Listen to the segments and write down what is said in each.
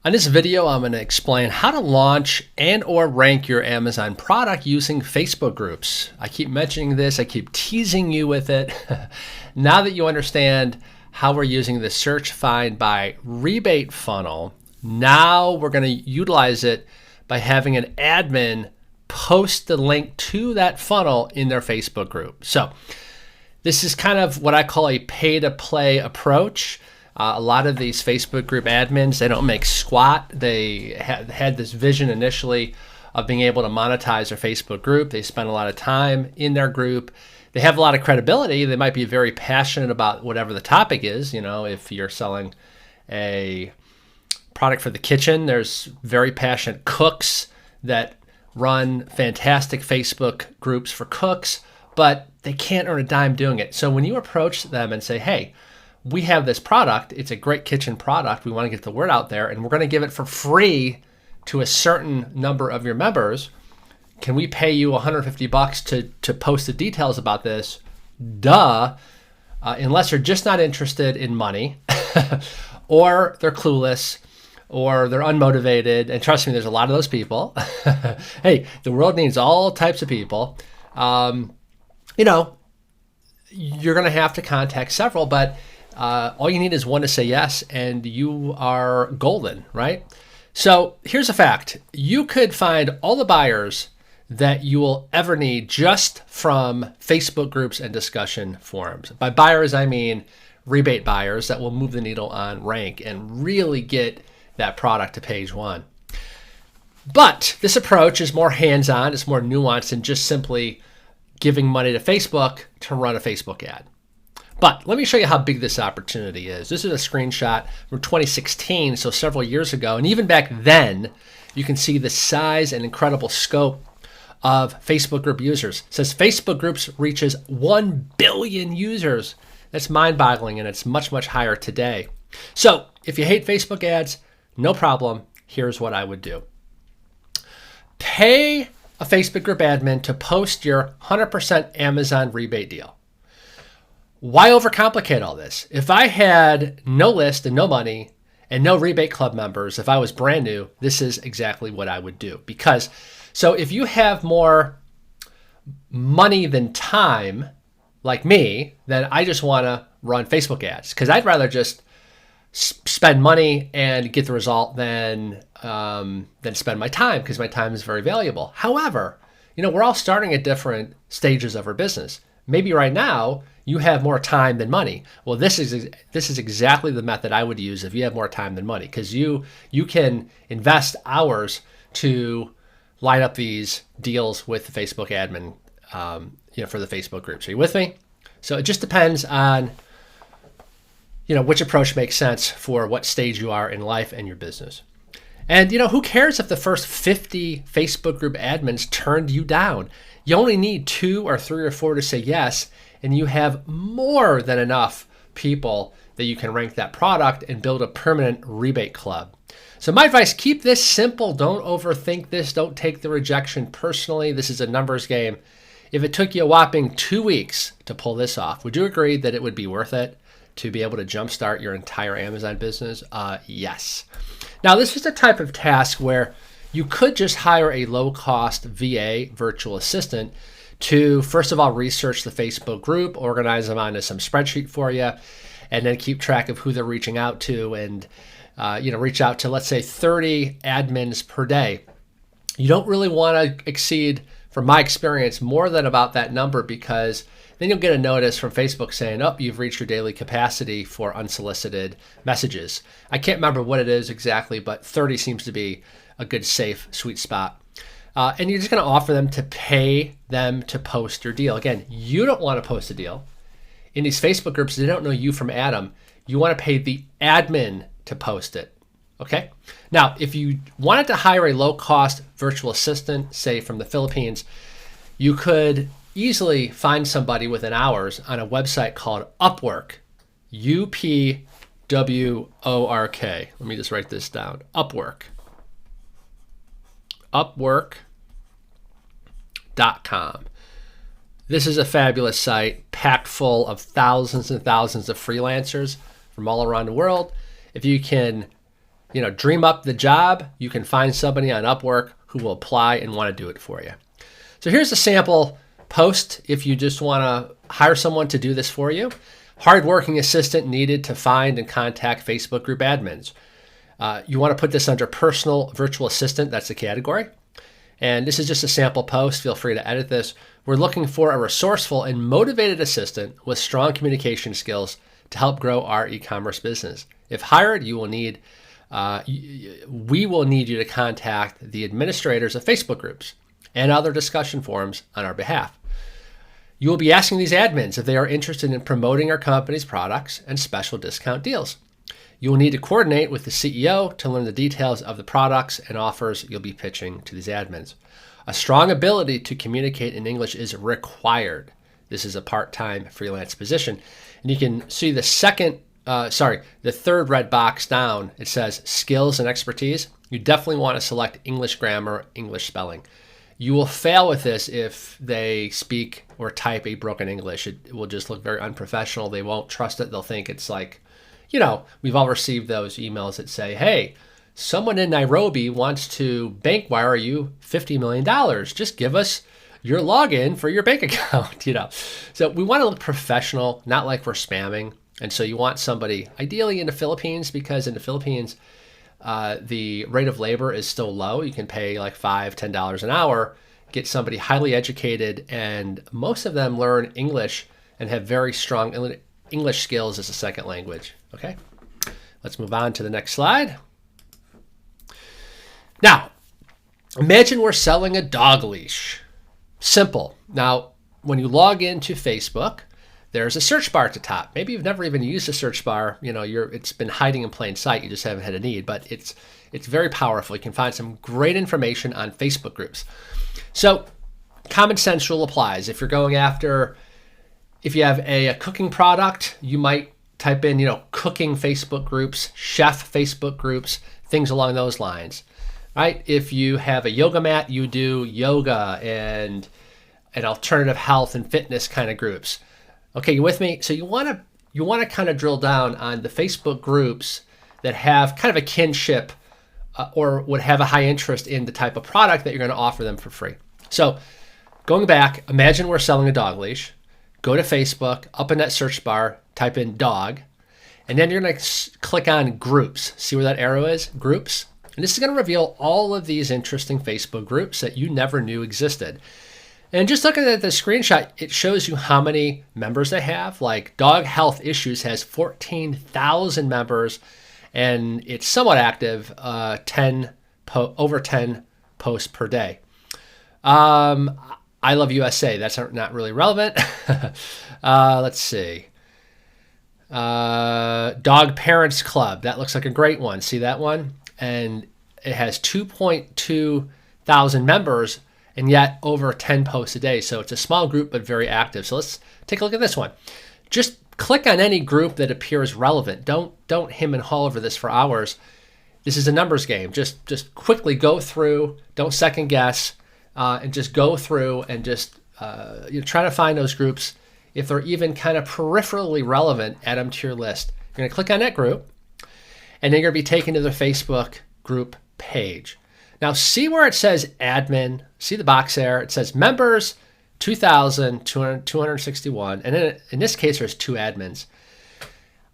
On this video, I'm going to explain how to launch and or rank your Amazon product using Facebook groups. I keep mentioning this, I keep teasing you with it. Now that you understand how we're using the search find by rebate funnel, now we're going to utilize it by having an admin post the link to that funnel in their Facebook group. So this is kind of what I call a pay-to-play approach. A lot of these Facebook group admins, they don't make squat. They had this vision initially of being able to monetize their Facebook group. They spend a lot of time in their group. They have a lot of credibility. They might be very passionate about whatever the topic is. You know, if you're selling a product for the kitchen, there's very passionate cooks that run fantastic Facebook groups for cooks, but they can't earn a dime doing it. So when you approach them and say, hey, we have this product, it's a great kitchen product, we want to get the word out there, and we're going to give it for free to a certain number of your members, can we pay you $150 to post the details about this? Duh. Unless they're just not interested in money, or they're clueless, or they're unmotivated, and trust me, there's a lot of those people. Hey, the world needs all types of people. You're going to have to contact several, but all you need is one to say yes, and you are golden, right? So here's a fact. You could find all the buyers that you will ever need just from Facebook groups and discussion forums. By buyers, I mean rebate buyers that will move the needle on rank and really get that product to page one. But this approach is more hands-on, it's more nuanced than just simply giving money to Facebook to run a Facebook ad. But let me show you how big this opportunity is. This is a screenshot from 2016, so several years ago. And even back then, you can see the size and incredible scope of Facebook group users. It says Facebook groups reaches 1 billion users. That's mind-boggling, and it's much, much higher today. So if you hate Facebook ads, no problem. Here's what I would do. Pay a Facebook group admin to post your 100% Amazon rebate deal. Why overcomplicate all this? If I had no list and no money and no rebate club members, if I was brand new, this is exactly what I would do. Because, so if you have more money than time, like me, then I just want to run Facebook ads. Because I'd rather just spend money and get the result than spend my time, because my time is very valuable. However, we're all starting at different stages of our business. Maybe right now you have more time than money. Well, this is exactly the method I would use if you have more time than money, because you can invest hours to line up these deals with the Facebook admin, for the Facebook groups. Are you with me? So it just depends on which approach makes sense for what stage you are in life and your business. And who cares if the first 50 Facebook group admins turned you down? You only need 2 or 3 or 4 to say yes, and you have more than enough people that you can rank that product and build a permanent rebate club. So my advice, keep this simple. Don't overthink this. Don't take the rejection personally. This is a numbers game. If it took you a whopping 2 weeks to pull this off, would you agree that it would be worth it to be able to jumpstart your entire Amazon business? Yes. Now, this is the type of task where you could just hire a low-cost VA, virtual assistant, to first of all research the Facebook group, organize them onto some spreadsheet for you, and then keep track of who they're reaching out to, and reach out to, let's say, 30 admins per day. You don't really want to exceed, from my experience, more than about that number, because then you'll get a notice from Facebook saying, oh, you've reached your daily capacity for unsolicited messages. I can't remember what it is exactly, but 30 seems to be a good, safe, sweet spot. And you're just going to offer them to pay them to post your deal. Again, you don't want to post a deal. In these Facebook groups, they don't know you from Adam. You want to pay the admin to post it. Okay? Now, if you wanted to hire a low-cost virtual assistant, say from the Philippines, you could easily find somebody within hours on a website called Upwork. Upwork. Let me just write this down. Upwork. Upwork.com. This is a fabulous site packed full of thousands and thousands of freelancers from all around the world. If you can dream up the job, you can find somebody on Upwork who will apply and want to do it for you. So here's a sample post if you just want to hire someone to do this for you. Hardworking assistant needed to find and contact Facebook group admins. You want to put this under personal virtual assistant. That's the category. And this is just a sample post. Feel free to edit this. We're looking for a resourceful and motivated assistant with strong communication skills to help grow our e-commerce business. If hired, we will need you to contact the administrators of Facebook groups and other discussion forums on our behalf. You will be asking these admins if they are interested in promoting our company's products and special discount deals. You will need to coordinate with the CEO to learn the details of the products and offers you'll be pitching to these admins. A strong ability to communicate in English is required. This is a part-time freelance position. And you can see the third red box down. It says skills and expertise. You definitely want to select English grammar, English spelling. You will fail with this if they speak or type a broken English. It will just look very unprofessional. They won't trust it. They'll think it's like, we've all received those emails that say, hey, someone in Nairobi wants to bank wire you $50 million. Just give us your login for your bank account, So we want to look professional, not like we're spamming. And so you want somebody ideally in the Philippines, because in the Philippines, the rate of labor is still low. You can pay like $5, $10 an hour, get somebody highly educated, and most of them learn English and have very strong English skills as a second language. Okay, let's move on to the next slide. Now, imagine we're selling a dog leash. Simple. Now, when you log into Facebook, there's a search bar at the top. Maybe you've never even used a search bar. It's been hiding in plain sight. You just haven't had a need, but it's very powerful. You can find some great information on Facebook groups. So common sense rule applies. If you have a cooking product, you might type in, cooking Facebook groups, chef Facebook groups, things along those lines, right? If you have a yoga mat, you do yoga and alternative health and fitness kind of groups. Okay, you with me? So you want to kind of drill down on the Facebook groups that have kind of a kinship or would have a high interest in the type of product that you're going to offer them for free. So going back, imagine we're selling a dog leash. Go to Facebook, up in that search bar, type in dog, and then you're going to click on groups. See where that arrow is? Groups. And this is going to reveal all of these interesting Facebook groups that you never knew existed. And just looking at the screenshot, it shows you how many members they have. Like Dog Health Issues has 14,000 members, and it's somewhat active, over 10 posts per day. I Love USA, that's not really relevant. Let's see. Dog Parents Club, that looks like a great one. See that one? And it has 2.2 thousand members, and yet over 10 posts a day. So it's a small group, but very active. So let's take a look at this one. Just click on any group that appears relevant. Don't hem and haw over this for hours. This is a numbers game. Just quickly go through. Don't second guess, and just go through and just try to find those groups. If they're even kind of peripherally relevant, add them to your list. You're going to click on that group, and then you're going to be taken to the Facebook group page. Now, see where it says admin? See the box there? It says members, 2,261. And then in this case, there's 2 admins.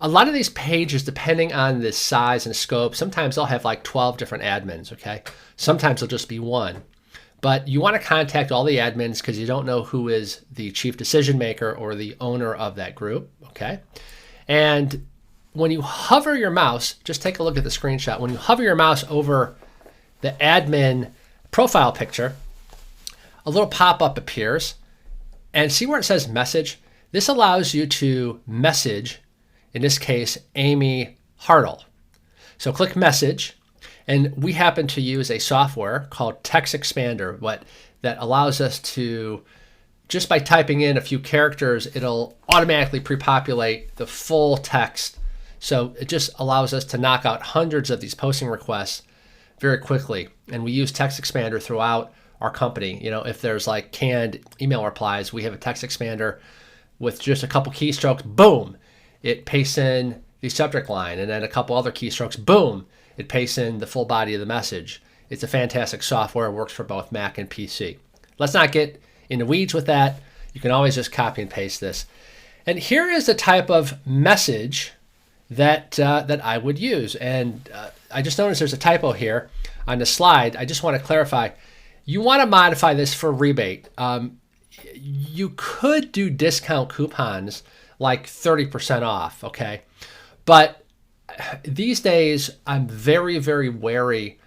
A lot of these pages, depending on the size and scope, sometimes they'll have like 12 different admins, okay? Sometimes they'll just be 1. But you want to contact all the admins because you don't know who is the chief decision maker or the owner of that group, okay? And when you hover your mouse, just take a look at the screenshot. When you hover your mouse over the admin profile picture, a little pop-up appears, and see where it says message? This allows you to message, in this case, Amy Hartle. So click message, and we happen to use a software called Text Expander, that allows us to, just by typing in a few characters, it'll automatically pre-populate the full text. So it just allows us to knock out hundreds of these posting requests very quickly. And we use Text Expander throughout our company. If there's like canned email replies, we have a Text Expander with just a couple keystrokes, boom, it pastes in the subject line, and then a couple other keystrokes, boom, it pastes in the full body of the message. It's a fantastic software. It works for both Mac and PC. Let's not get in the weeds with that. You can always just copy and paste this. And here is the type of message that I would use. And I just noticed there's a typo here on the slide. I just want to clarify. You want to modify this for rebate. You could do discount coupons like 30% off, okay? But these days, I'm very, very wary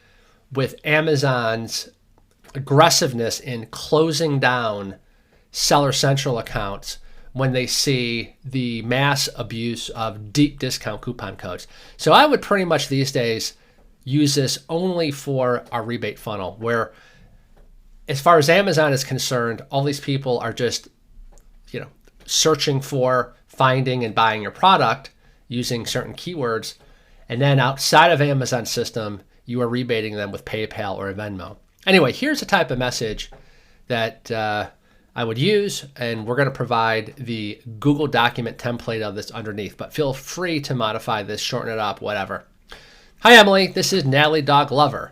with Amazon's aggressiveness in closing down Seller Central accounts when they see the mass abuse of deep discount coupon codes. So I would pretty much these days use this only for our rebate funnel, where as far as Amazon is concerned, all these people are just, searching for, finding, and buying your product using certain keywords. And then outside of Amazon's system, you are rebating them with PayPal or Venmo. Anyway, here's the type of message that I would use, and we're going to provide the Google document template of this underneath, but feel free to modify this, shorten it up, whatever. Hi, Emily. This is Natalie Dog Lover.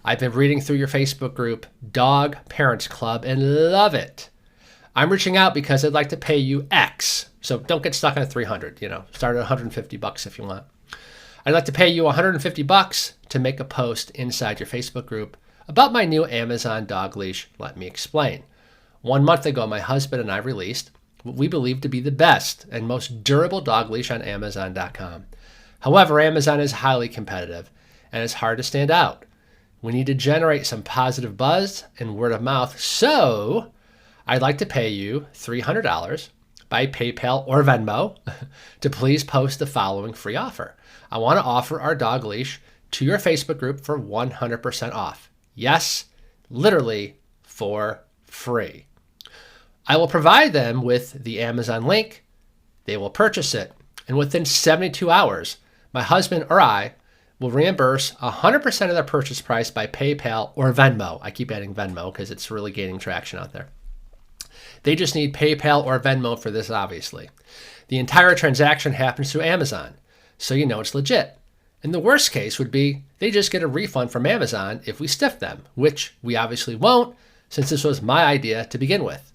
I've been reading through your Facebook group, Dog Parents Club, and love it. I'm reaching out because I'd like to pay you X. So don't get stuck on 300, start at $150 if you want. I'd like to pay you $150 to make a post inside your Facebook group about my new Amazon dog leash. Let me explain. 1 month ago, my husband and I released what we believe to be the best and most durable dog leash on Amazon.com. However, Amazon is highly competitive and it's hard to stand out. We need to generate some positive buzz and word of mouth, so I'd like to pay you $300 by PayPal or Venmo to please post the following free offer. I want to offer our dog leash to your Facebook group for 100% off. Yes, literally for free. I will provide them with the Amazon link. They will purchase it, and within 72 hours, my husband or I will reimburse 100% of their purchase price by PayPal or Venmo. I keep adding Venmo because it's really gaining traction out there. They just need PayPal or Venmo for this, obviously. The entire transaction happens through Amazon, so you know it's legit. And the worst case would be they just get a refund from Amazon if we stiff them, which we obviously won't, since this was my idea to begin with.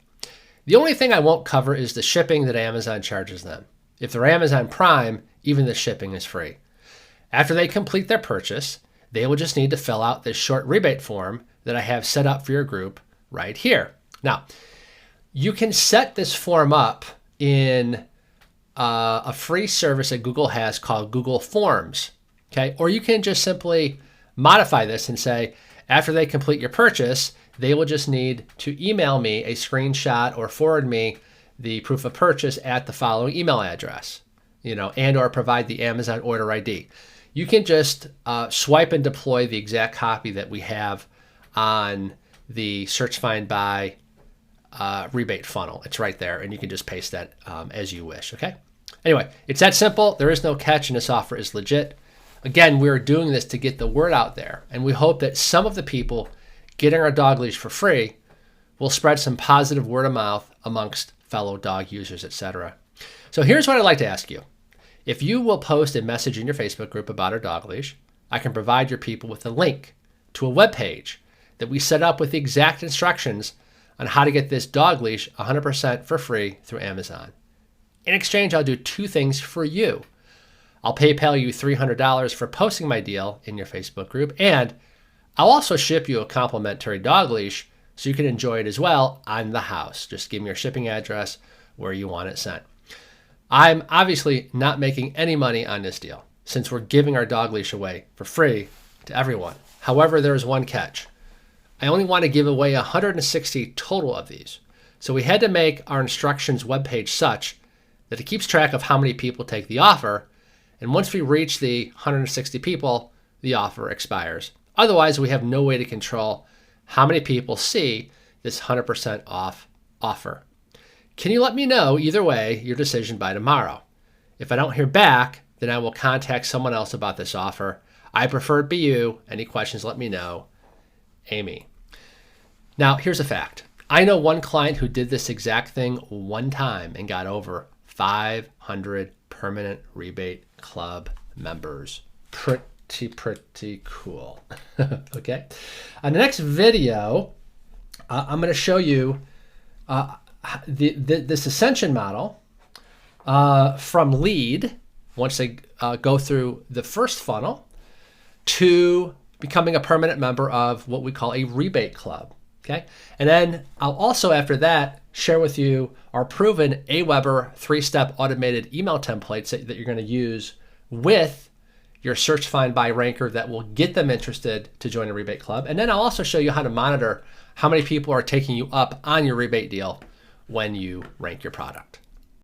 The only thing I won't cover is the shipping that Amazon charges them. If they're Amazon Prime, even the shipping is free. After they complete their purchase, they will just need to fill out this short rebate form that I have set up for your group right here. Now, you can set this form up in a free service that Google has called Google Forms, okay? Or you can just simply modify this and say, after they complete your purchase, they will just need to email me a screenshot or forward me the proof of purchase at the following email address, and or provide the Amazon order ID. You can just swipe and deploy the exact copy that we have on the search, find, buy rebate funnel. It's right there, and you can just paste that as you wish, okay? Anyway, it's that simple. There is no catch, and this offer is legit. Again, we're doing this to get the word out there, and we hope that some of the people getting our dog leash for free will spread some positive word of mouth amongst fellow dog users, etc. So here's what I'd like to ask you. If you will post a message in your Facebook group about our dog leash, I can provide your people with a link to a web page that we set up with the exact instructions on how to get this dog leash 100% for free through Amazon. In exchange, I'll do two things for you. I'll PayPal you $300 for posting my deal in your Facebook group, and I'll also ship you a complimentary dog leash so you can enjoy it as well on the house. Just give me your shipping address where you want it sent. I'm obviously not making any money on this deal since we're giving our dog leash away for free to everyone. However, there is one catch. I only want to give away 160 total of these. So we had to make our instructions webpage such that it keeps track of how many people take the offer. And once we reach the 160 people, the offer expires. Otherwise, we have no way to control how many people see this 100% off offer. Can you let me know, either way, your decision by tomorrow? If I don't hear back, then I will contact someone else about this offer. I prefer it be you. Any questions, let me know. Amy. Now, here's a fact. I know one client who did this exact thing one time and got over 500 permanent rebate club members. pretty cool. Okay. On the next video, I'm going to show you this ascension model from lead, once they go through the first funnel, to becoming a permanent member of what we call a rebate club. Okay. And then I'll also, after that, share with you our proven Aweber 3-step automated email templates that you're going to use with your search, find, buy ranker that will get them interested to join a rebate club. And then I'll also show you how to monitor how many people are taking you up on your rebate deal when you rank your product.